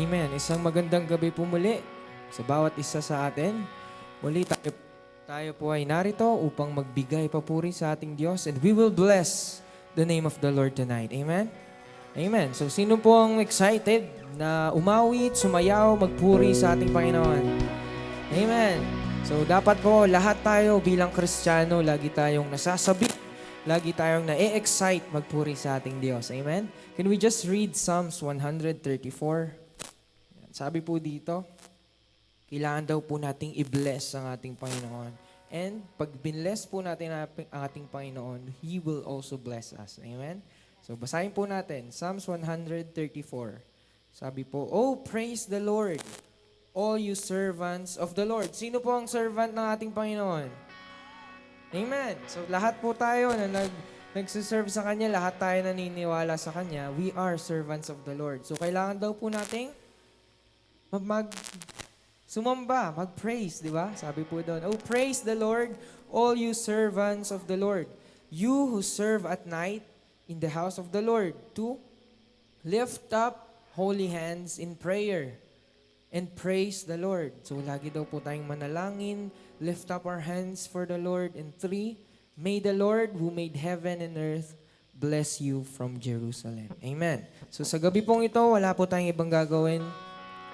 Amen. Isang magandang gabi po muli sa bawat isa sa atin. Muli tayo po ay narito upang magbigay papuri sa ating Diyos, and we will bless the name of the Lord tonight. Amen? Amen. So sino po ang excited na umawit, sumayaw, magpuri sa ating Panginoon? Amen. So dapat po lahat tayo bilang Kristiyano, lagi tayong nasasabi, lagi tayong na-excite magpuri sa ating Diyos. Amen? Can we just read Psalms 134? Sabi po dito, kailangan daw po nating i-bless ang ating Panginoon. And pag binless po natin ang ating Panginoon, He will also bless us. Amen? So basahin po natin, Psalms 134. Sabi po, "Oh, praise the Lord, all you servants of the Lord." Sino po ang servant ng ating Panginoon? Amen. So lahat po tayo na nagsiserve sa Kanya, lahat tayo naniniwala sa Kanya, we are servants of the Lord. So kailangan daw po nating sumamba, mag-praise, di ba? Sabi po doon, "Oh, praise the Lord, all you servants of the Lord, you who serve at night in the house of the Lord, to lift up holy hands in prayer and praise the Lord." So lagi daw po tayong manalangin, lift up our hands for the Lord. And 3, may the Lord who made heaven and earth bless you from Jerusalem. Amen. So sa gabi pong ito, wala po tayong ibang gagawin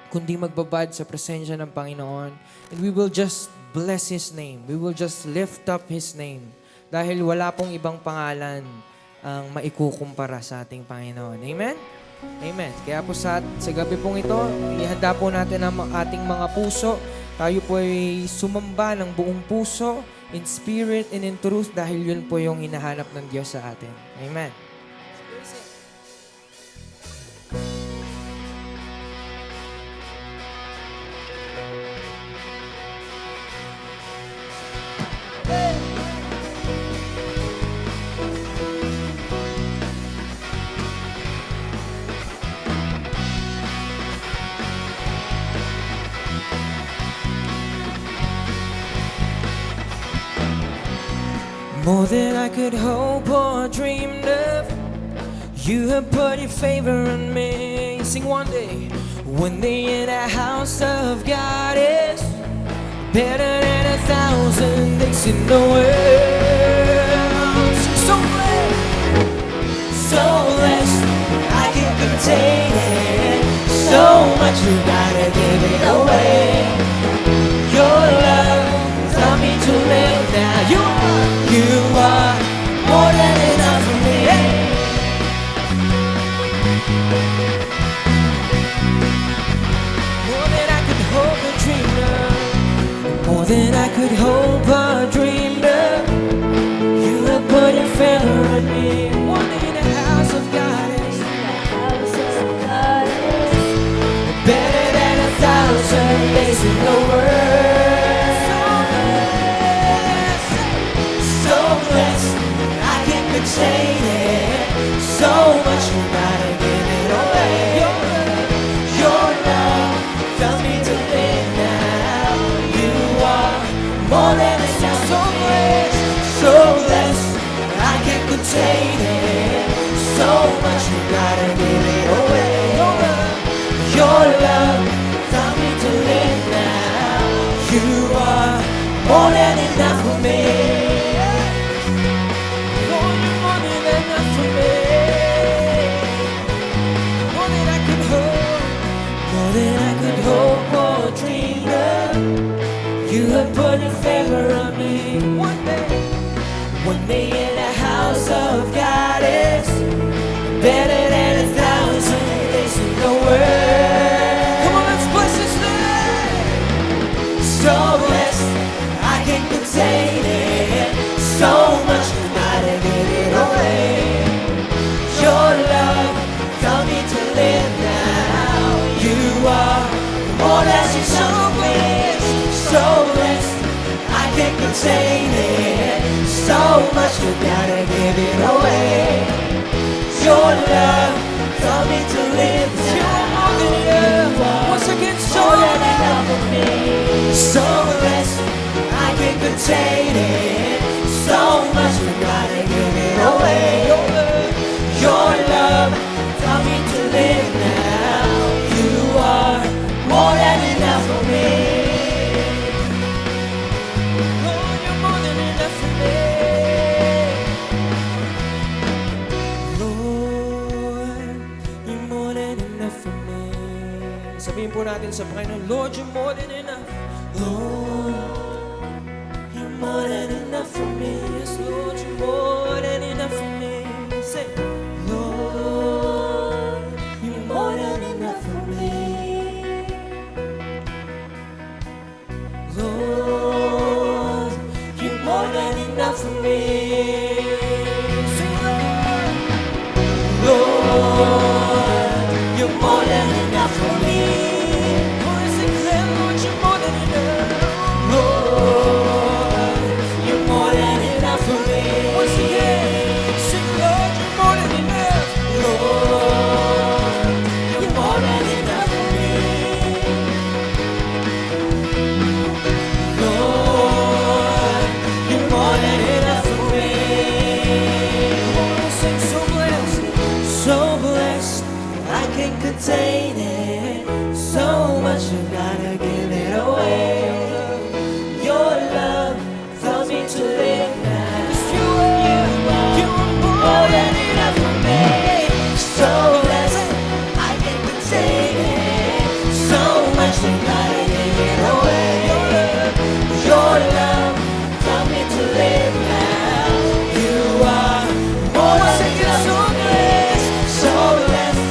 kundi magbabad sa presensya ng Panginoon. And we will just bless His name. We will just lift up His name. Dahil wala pong ibang pangalan ang maikukumpara sa ating Panginoon. Amen? Amen. Kaya po sa gabi pong ito, ihanda po natin ang ating mga puso. Tayo po ay sumamba ng buong puso, in spirit and in truth, dahil yun po yung hinahanap ng Diyos sa atin. Amen. More than I could hope or dreamed of, you have put your favor on me. Sing one day. One day in the house of God is better than 1,000 days in the world. So blessed, I can't contain it. So much you gotta give it away. Your love taught me to live now. You are more than enough for me. More than I could hope or dream of. More than I could hope or dream of. You have put your favor on me. One day in the house of God is better than 1,000 days in the world. Say it, so much you gotta give it away. Your love tells me to live now. You are more than enough. So blessed, I can't contain it. So much you gotta give it away. Your love tells me to live now. You are more than enough for me. You have put your favor on me. One day in the house of God is better than 1,000 days in the world. Come on, let's bless His name. So blessed, I can't contain it. So much you gotta give it away. Your love taught me to live now. You are more than enough. So blessed, I can't contain it. So much you gotta give it away. Your love taught me to live now. Once again, so more than enough for me. So blessed, I can't contain it. So much you gotta give it away. Your love taught me to live now. You are natin sa Panginoon. Lord, you're more than enough. Lord, you're more than enough for me. Yes, Lord, you're more than enough for me. Say, Lord, you're more than enough for me. Lord, you're more than enough for me. Sing, Lord, you're more than enough for me. Lord, I declare, Lord, you're more than enough. Lord, you're more than enough for me. Once again, sing, Lord, you're more than enough. Lord, you're more than enough for me. Lord, you're more than enough for me. Come on, we'll sing, so blessed, so blessed, I can't contain it. So much you gotta give it away. Your love tells me to live now. You are more than enough for me. So blessed, I can't contain it. So much you gotta give it away. Your love tells me to live now. You are more than enough for me. So blessed,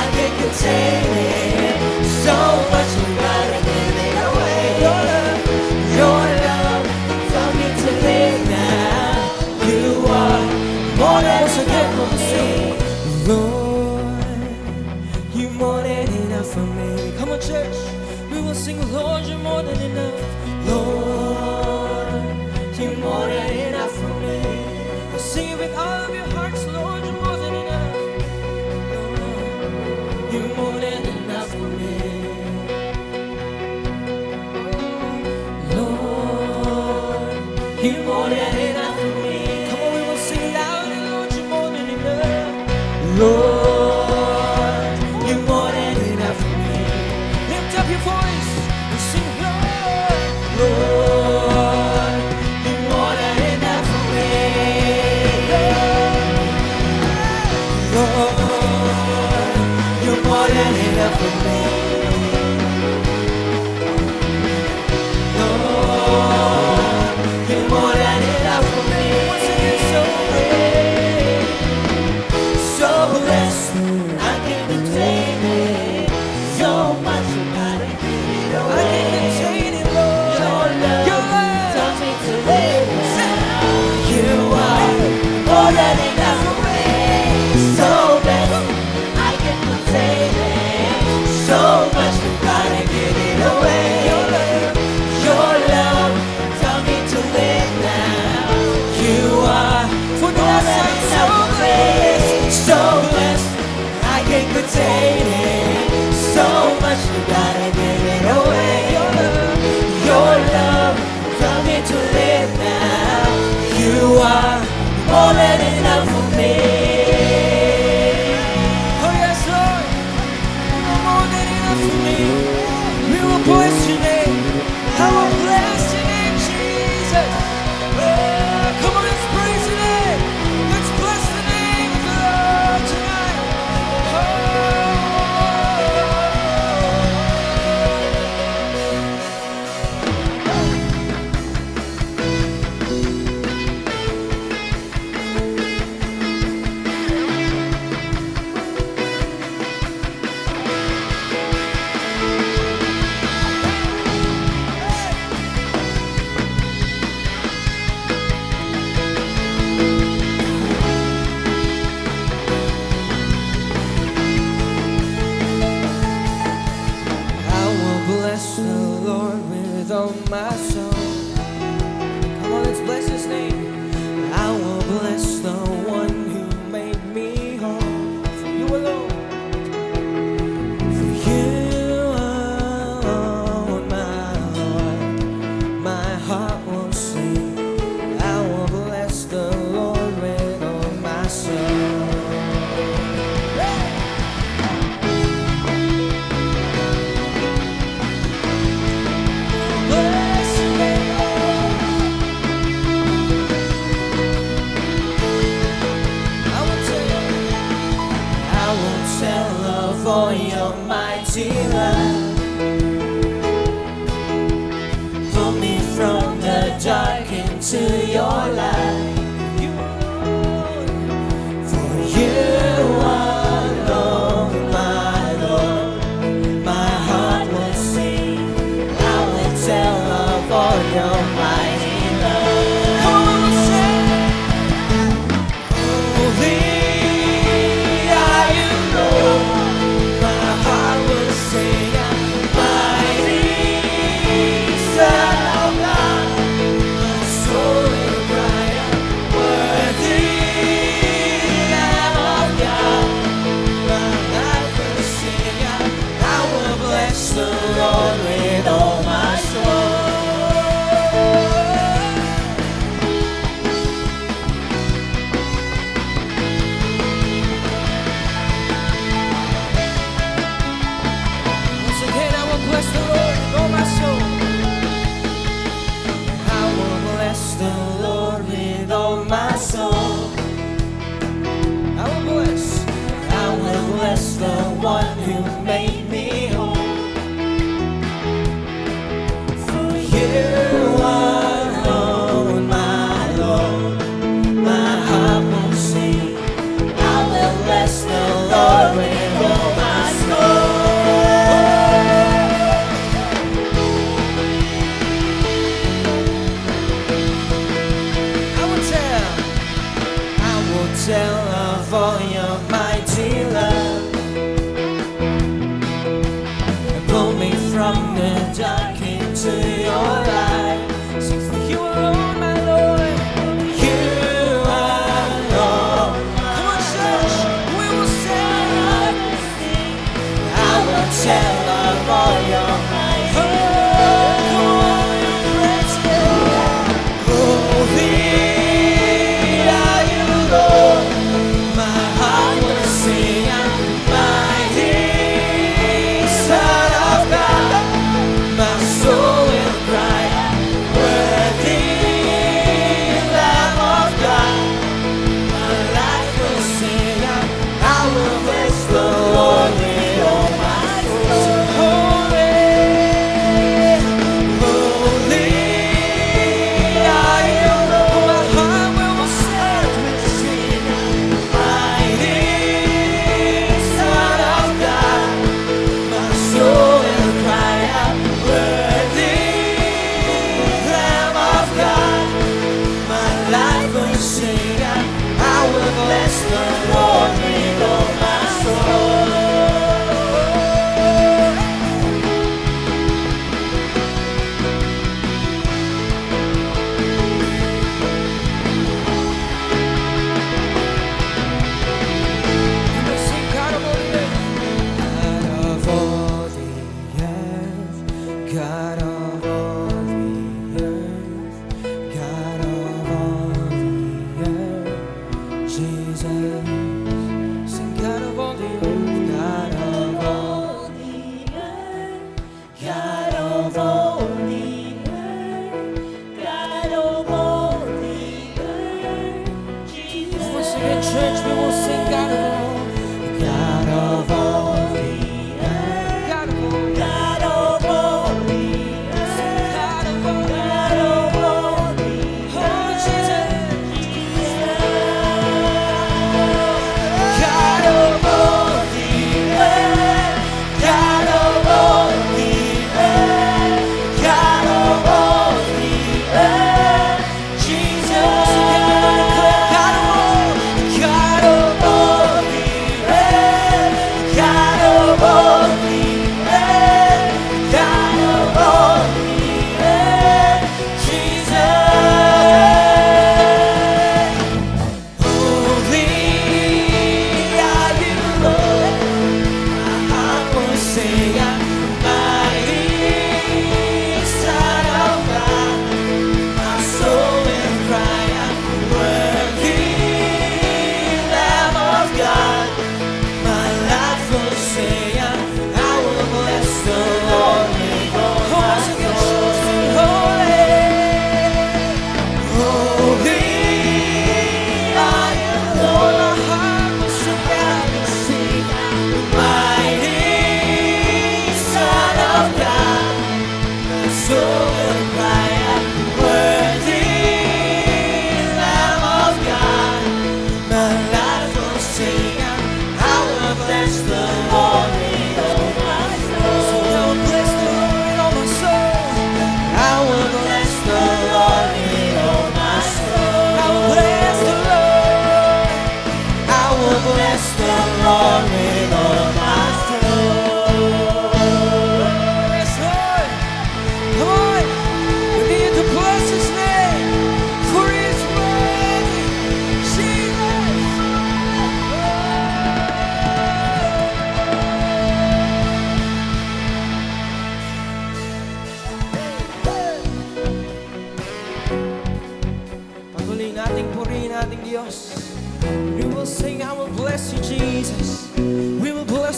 I can't contain it. So much you gotta give it away. Your love tells me to live now. You are more than enough for me. Lord, you're more than enough for me. Come on, church, we will sing, Lord, you're more than enough. Lord, you're more than enough for me. Sing it with all of your hearts, Lord, you're more than enough. Lord, you're more than enough for me. Lord, you're more than enough for me. Come on, we will sing louder, Lord, you're more than enough. Lord, you're more than enough for me. Lift up your voice and sing, Lord, Lord, you're more than enough for me. Lord, you're more than enough for me. Lord, you're more than enough for me. Once again, so great, so blessed, I can't contain it. So much you gotta give it away. I can't contain it, Lord. Your love tells me to live now. You are more than enough for me. So blessed, I can't contain it. So much you gotta give it away. Your love tells me to live now. You are more than enough for me. So blessed, I can't contain it. So much you gotta give it away. Your love tells me to live now. You are more than enough for me. Oh yes, Lord, you are more than enough for me. We will bless your name. I will bless your name, Jesus. Come on, let's praise your name. Let's bless the name of the Lord tonight. bless the one who made me whole. For you alone, my Lord, my heart will sing. I will bless the Lord with all my soul. Tell of all your mighty love, and pull me from the dark into your light. Sing for you alone, my Lord, you alone. Come on, church, we will sing. I will tell of all your mighty love. Come on, praise Him. Holy.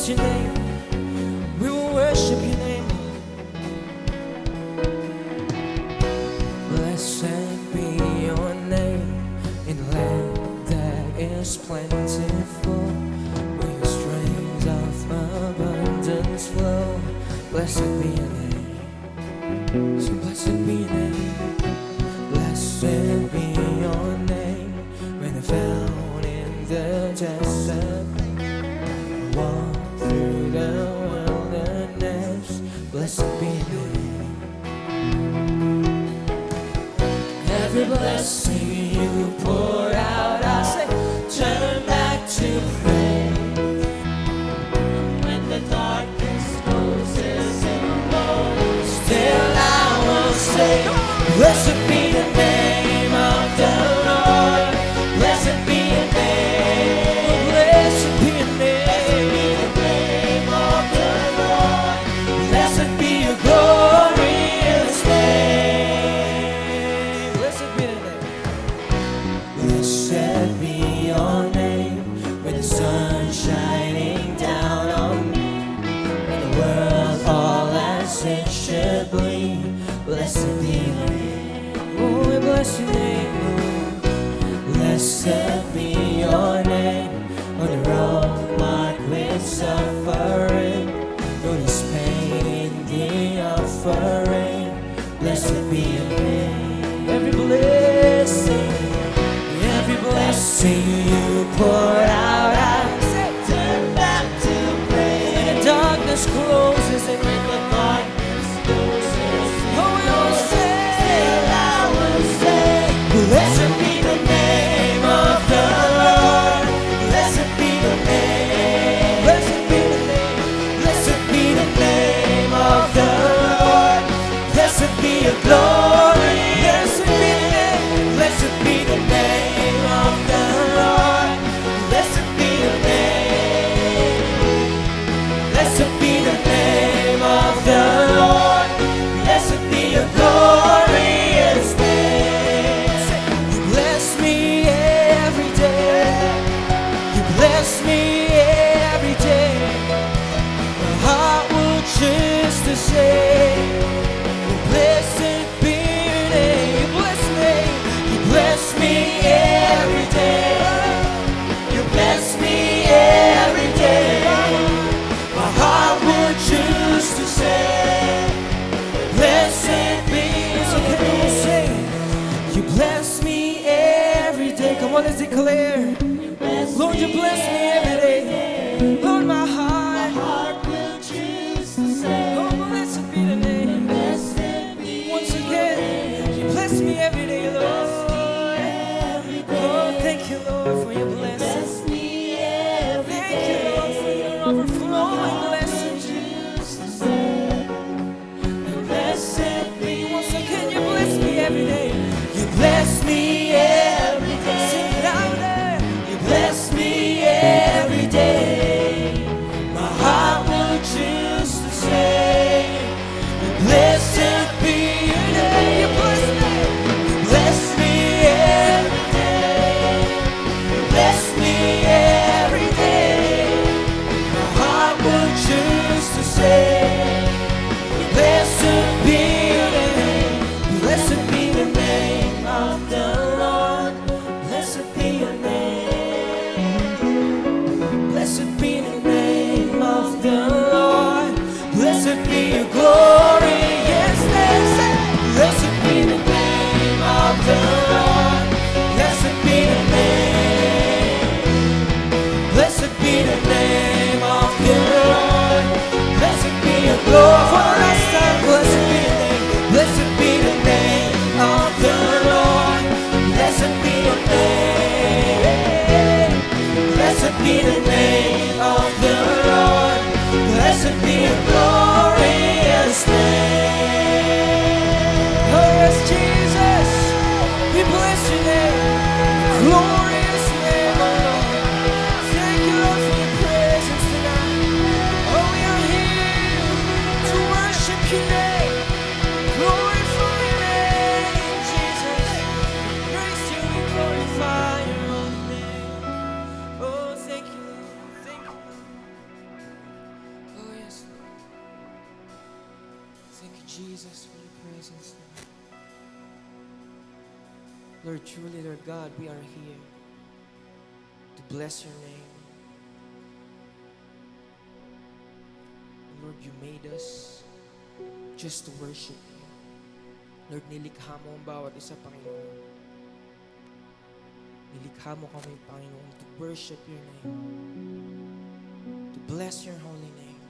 Your name, we will worship your name. Blessed be your name in land that is plentiful, where your streams blessed be your name. So blessed be your name. Blessed be your name. When I found in the desert, walk through the wilderness. Blessed be your name. Every blessing you pour out, I say, turn back to praise. When the darkness closes in, still I will say, blessed be the name of the Lord. Blessed be your name. Blessed be your name of the Lord. Blessed be your glorious name. Blessed be the name. Blessed be your name. When the sun's shining down on me, and the world all as it should be. Blessed be your name. Oh, we bless your name, Lord. Blessed be your name. On the road marked with suffering, notice pain in the offering. Blessed be your name. Every blessing you pour out, I say, turn back to praise. When the darkness closes and when the darkness closes, oh, we all say, still I will say, blessed be the name of the Lord. Blessed be the name. Blessed be the name. Blessed be the name of the Lord. Blessed be your glory. Blessed be the name. Blessed be the name of the Lord. Blessed be the name. Blessed be the name of the Lord. Blessed be your glorious name. You bless me every day. You bless me every day. My heart will choose to say, blessed be your name. You bless me. You bless me every day. You bless me every day. My heart will choose to say, blessed be. So can you say, you bless me every day? Come on, let's declare. Lord, you bless me every day. Lord, my heart will choose to say, oh, blessed be the name. Once again, you bless me every day, Lord. Oh, thank you, Lord, for your blessings. Thank you, Lord, for your overflowing blessings. Blessed be. Once again, you bless me every day. You bless me every day. Sing louder. You bless me every day. My heart will choose to say, blessed be your name. You bless me. You bless me every day. You bless me every day. My heart will choose to say, blessed be your name. Blessed be the name of the Lord. Blessed be your name. Blessed be the name of the Lord. Blessed be your glory. Yes, that's it. Blessed be the name of the Lord. Blessed be the name. Blessed be the name of the Lord. Blessed be your glory. For the last time, blessed be the name. Blessed be the name of the Lord. Blessed be your name. Blessed be the name of the Lord. Blessed be your glorious name. Oh, yes, Jesus. We bless your name. Glorious name, oh Lord. Thank you, Lord, for your presence tonight. Oh, we are here to worship your name. Glorify your name, Jesus. Praise you, we glorify your holy name. Oh, thank you, Lord. Thank you, Lord. Oh, yes, Lord. Thank you, Jesus, for your presence tonight. Lord, truly, Lord God, we are here to bless your name. Lord, you made us just to worship you. Lord, nilikha mo ang bawat isa, Panginoon. Nilikha mo kami, Panginoon, to worship your name, to bless your holy name,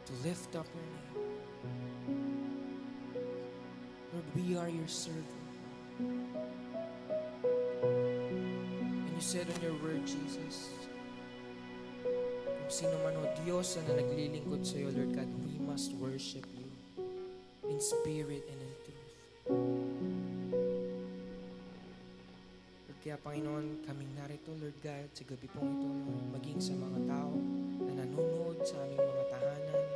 to lift up your name. Lord, we are your servant. And you said in your word, Jesus, kung sino man o Diyos na naglilingkod sa iyo, Lord God, we must worship you in spirit and in truth. Lord, kaya Panginoon, kaming narito, Lord God, sa gabi pong ito, Lord, maging sa mga tao na nanonood sa aming mga tahanan,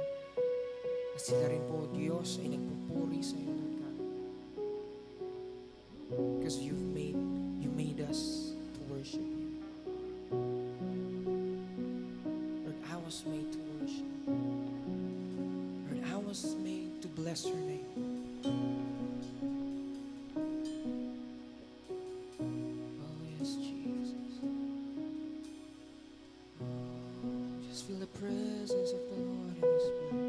na sila rin po, Diyos, ay nagpupuri sa iyo, Lord God. Because you made us to worship you. Lord, I was made to worship. Lord, I was made to bless your name. Oh, yes, Jesus. Oh, just feel the presence of the Lord in this place.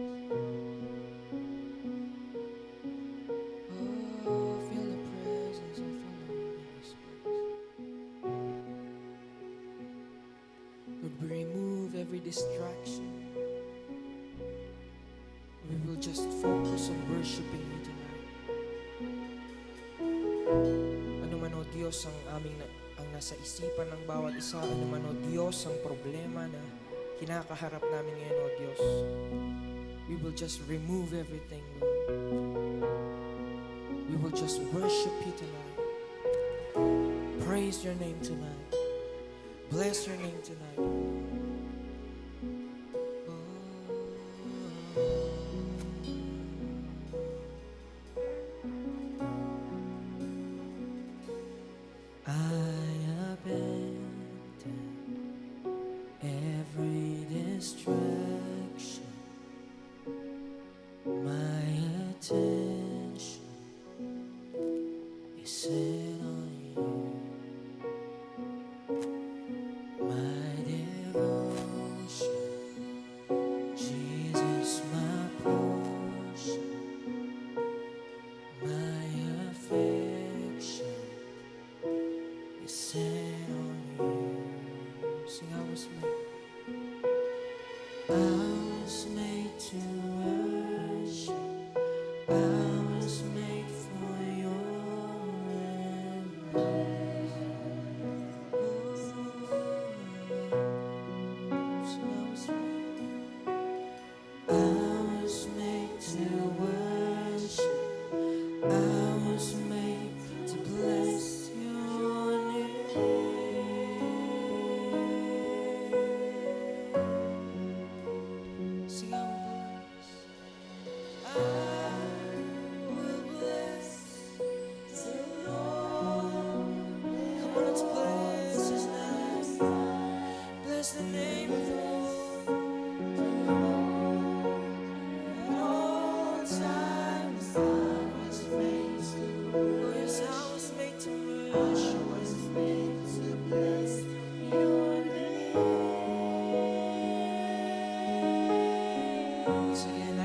Oh, feel the presence of the Lord in this place. Lord, we remove every distraction. We will just focus on worshiping you tonight. Ano man o Diyos ang nasa isipan ng bawat isa, ano man o Diyos ang problema na kinakaharap namin ngayon o Diyos, we will just remove everything, Lord. We will just worship you tonight. Praise your name tonight. Bless your name tonight. I abandon every distraction. My attention is set on you. My devotion, Jesus, my portion. My affection is set on you. Sing, I was made to worship. I was made for your embrace. I was made to worship. I was made to bless your name. Sing, I will bless the Lord. Come on, let's bless his name. Bless the name of the Lord. At all times I was made to worship. Oh yes, I was made to worship. I was made to bless your name. So again, I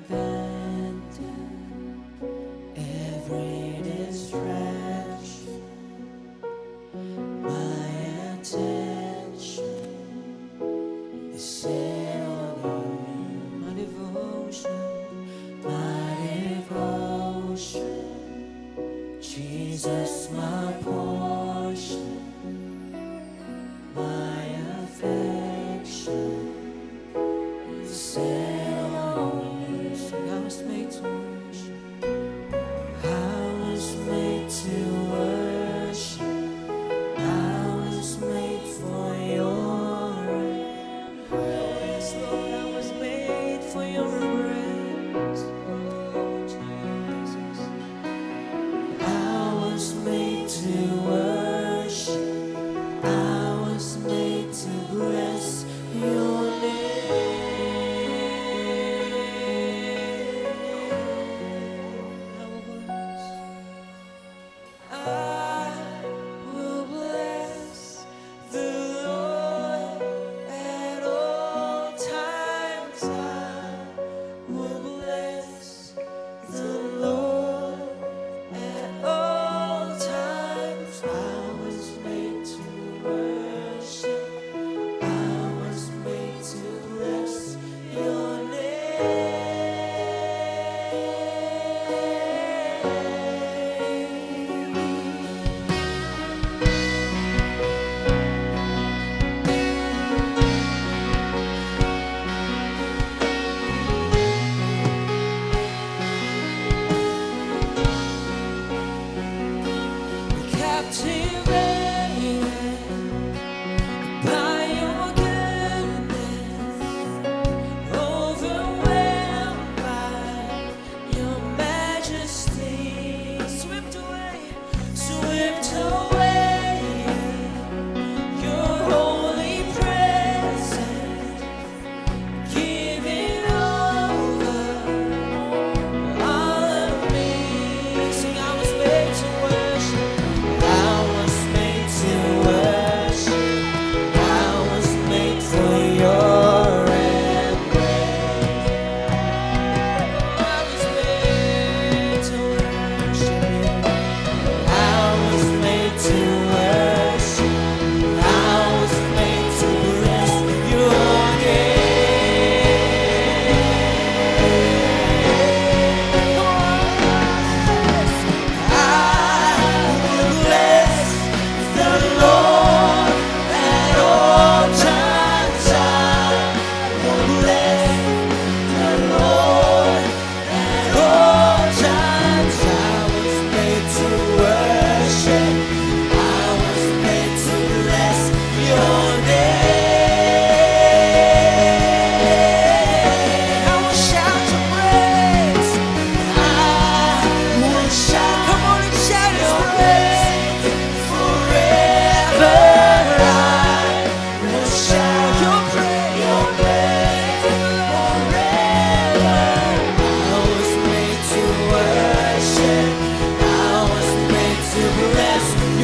abandon every distraction. My attention is set on you. My devotion, Jesus, my portion. My affection is set on you. So I was made to worship. I was made to worship. I was made for your embrace. Lord, I was made for your embrace. Oh, Jesus. I was made to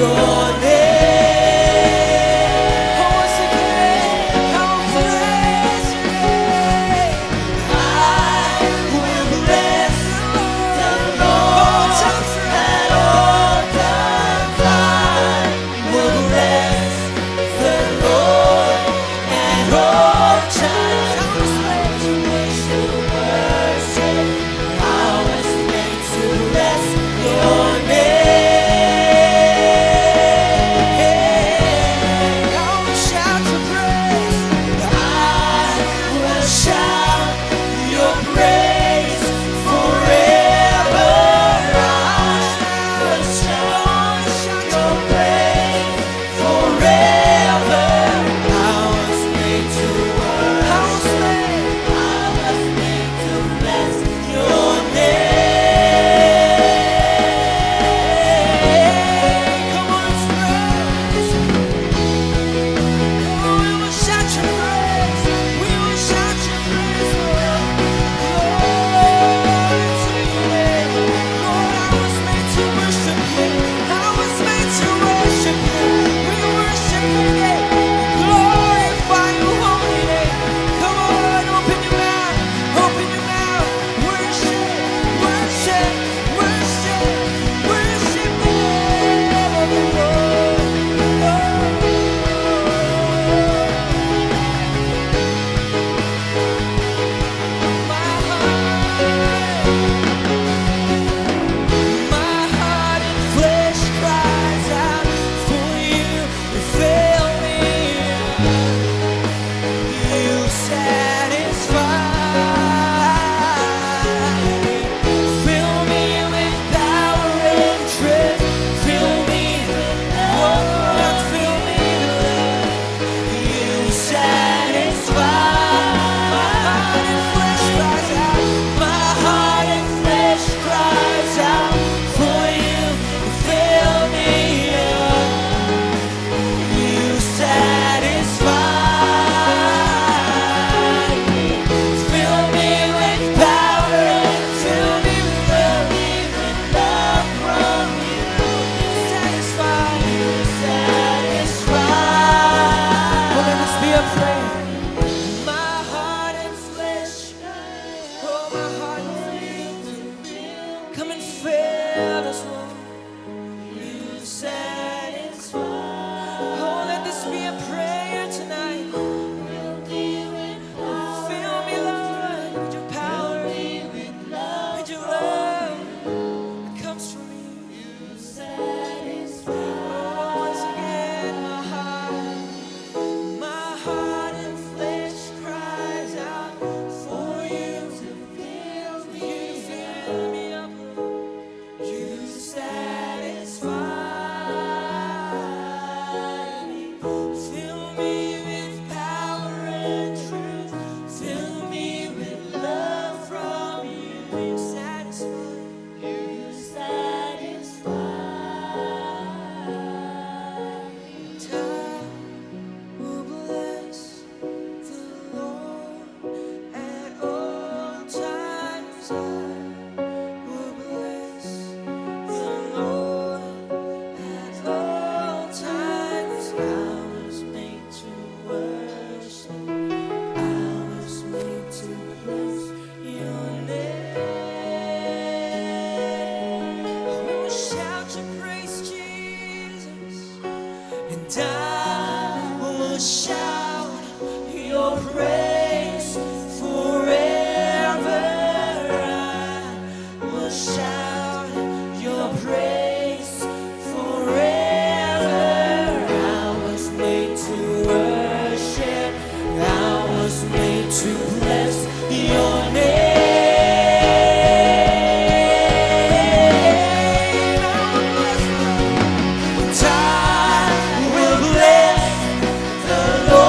your name. Once again, I will bless your name. I will bless the Lord at all times. I will bless the Lord at all times. I was made to worship. I was made to bless your name. I will shout your praise. I will shout your praise forever. I will shout your praise forever. I was made to worship. I was made to bless your name. Come on, let's praise. Oh, we will shout your praise. We will shout your praise, Lord. Glory to your name. Lord, I was made to worship you. I was made to worship you. We worship your name. Glorify your holy name. Come on, open your mouth. Open your mouth. Worship, worship, worship, worship the name of the Lord. My heart and flesh cries out for you. You fill me up. You satisfy. Fill me with power and truth. Fill me with love. Fill me with love. You satisfy. My heart and flesh cries out. My heart and flesh cries out for you. You fill me up. You satisfy. Fill me with power and fill me with love from you. You satisfy. You satisfy. Well, let us be a prayer. My heart and flesh, oh my heart and flesh, come and fill us, Lord. You satisfy. Oh, let this be a prayer tonight. Fill me, Lord, with your power, with your love that comes from you. Oh, once again, my heart and flesh cries out for you to fill me up. You satisfy me. Fill me with power and truth. Fill me with love from you. You satisfy. You satisfy. Time will bless the Lord at all times. I will bless the Lord at all times. I was made to worship. I was made to bless your name. We will shout your praise, Jesus. And I will shout your praise forever. I will shout your praise forever. I was made to worship. I was made to bless your name. I will bless the Lord.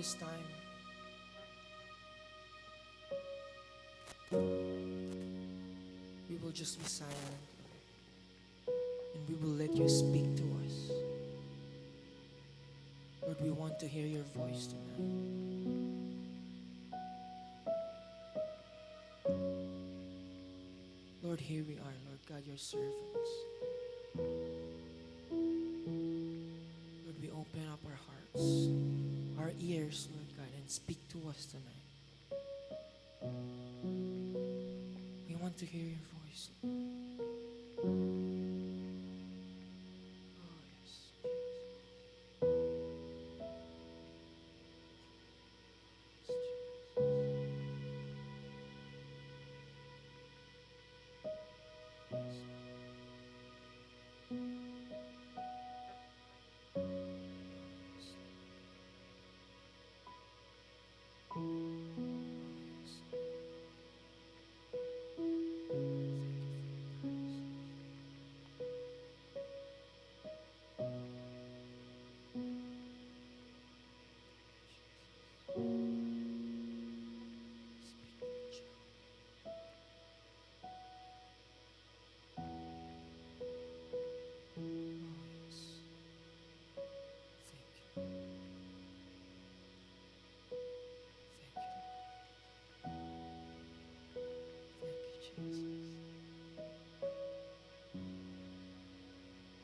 this time, we will just be silent and we will let you speak to us. Lord, we want to hear your voice tonight. Lord, here we are, Lord God, your servants. Lord, we open up our hearts, our ears, Lord God, and speak to us tonight. We want to hear your voice. Oh, yes.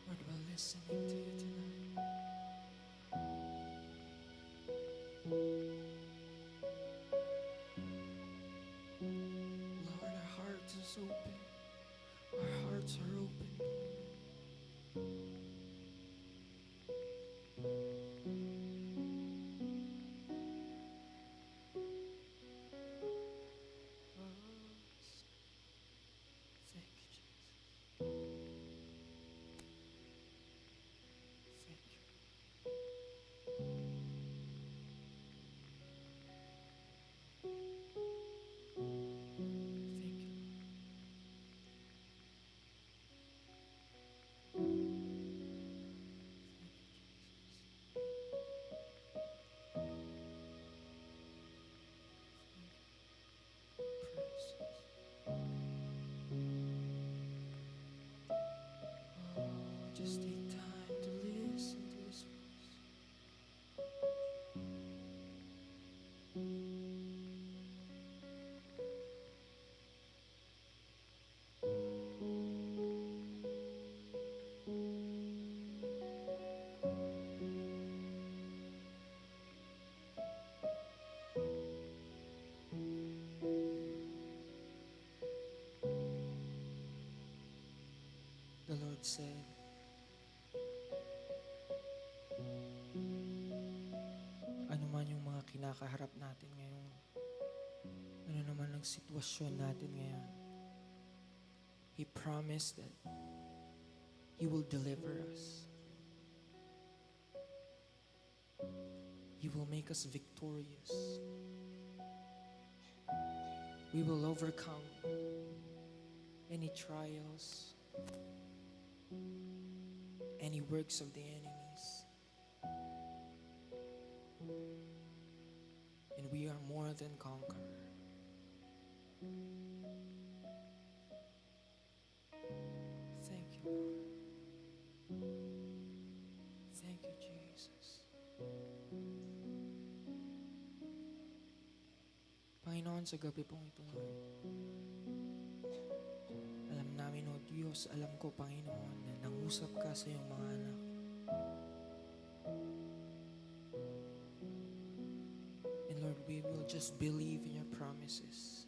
Lord, we're listening to you tonight. Lord, our hearts is open. Our hearts are open. Thank you, Jesus. Thank you. Thank you. Praise. Oh, just take time to listen to His voice. The Lord said, ano man yung mga kinakaharap natin ngayon, ano naman ang sitwasyon natin ngayon, He promised that He will deliver us. He will make us victorious. We will overcome any trials, any works of the enemies. And we are more than conqueror. Thank you, Lord. Thank you, Jesus. Panginoon, sa gabi pong ito, Lord, alam namin, O Diyos, alam ko, Panginoon, na nangusap ka sa iyong mga anak. And Lord, we will just believe in your promises.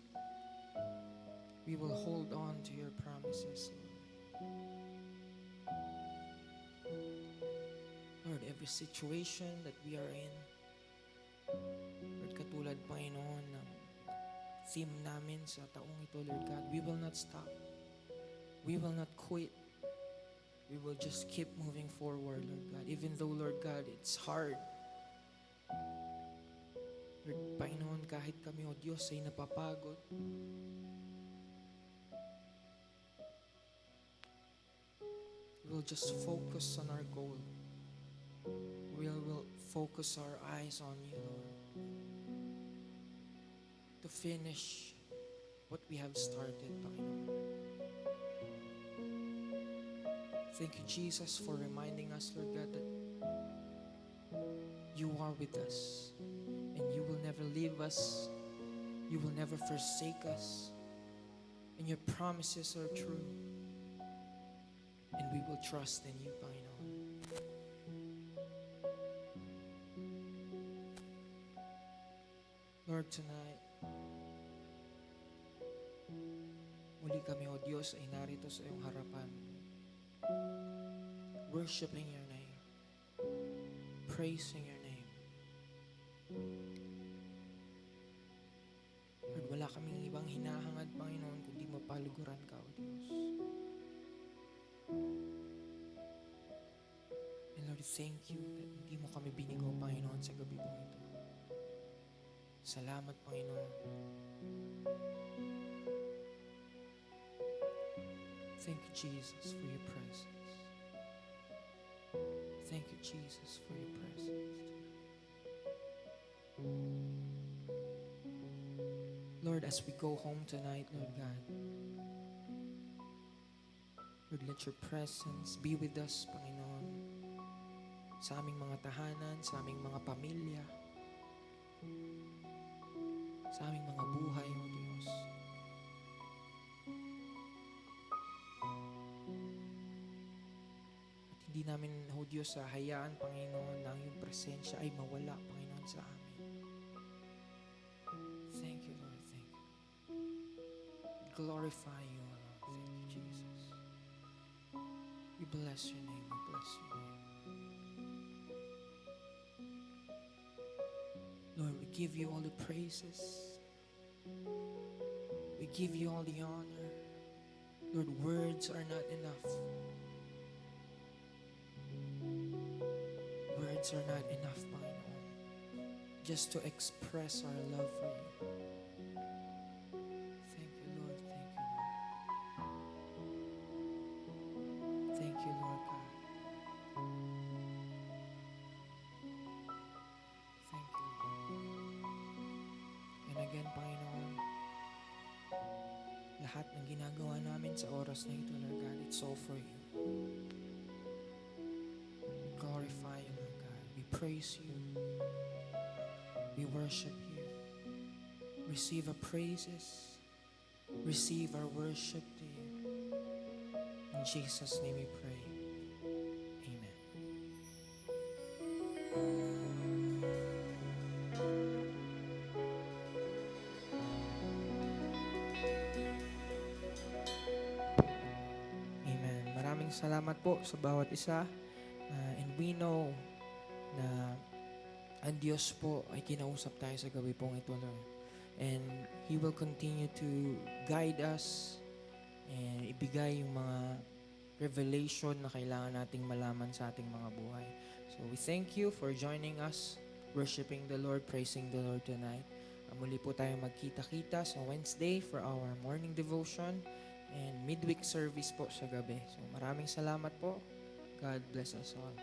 We will hold on to your promises, Lord. Lord, every situation that we are in, Lord, katulad, Panginoon, ng theme namin sa taong ito, Lord God, we will not stop. We will not quit. We will just keep moving forward, Lord God. Even though, Lord God, it's hard. Lord, Panginoon, kahit kami, O Diyos, ay napapagod, we will just focus on our goal. We will focus our eyes on you, Lord. finish what we have started, Panginoon. Thank you, Jesus, for reminding us, Lord God, that you are with us and you will never leave us. You will never forsake us. And your promises are true. And we will trust in you, Panginoon. Lord, tonight, muli kami, O Diyos, ay narito sa iyong harapan, worshiping your name, praising your name. Lord, wala kaming ibang hinahangad, Panginoon, kundi mapaluguran ka, O Diyos. And Lord, thank you that hindi mo kami binigo, Panginoon, sa gabi pong ito. Salamat, Panginoon. Thank you, Jesus, for your presence. Thank you, Jesus, for your presence. Lord, as we go home tonight, Lord God, Lord, let your presence be with us, Panginoon, sa aming mga tahanan, sa aming mga pamilya, sa aming mga buhay, O Diyos. At hindi namin, O Diyos, hayaan, Panginoon, na ang iyong presensya ay mawala, Panginoon, sa amin. Thank you, Lord. Thank you. Glorify you, Lord. Thank you, Jesus. We bless your name. We bless your name. Lord, we give you all the praises. We give you all the honor. Lord, words are not enough. Words are not enough, Panginoon, just to express our love for you. Thank you, Lord. Thank you, Lord. Thank you, Lord God. Thank you, Lord. And again, Panginoon, lahat ng ginagawa namin sa oras na ito, Lord God, it's all for you. We glorify you, Lord God. We praise you. We worship you. Receive our praises. Receive our worship to you. In Jesus' name we pray. Amen. Amen. Maraming salamat po sa bawat isa. And we know na ang Diyos po ay kinausap tayo sa gabi pong ito, Lord. And He will continue to guide us and ibigay yung mga revelation na kailangan nating malaman sa ating mga buhay. So we thank you for joining us, worshiping the Lord, praising the Lord tonight. Muli po tayo magkita-kita sa Wednesday for our morning devotion and midweek service po sa gabi. So maraming salamat po. God bless us all.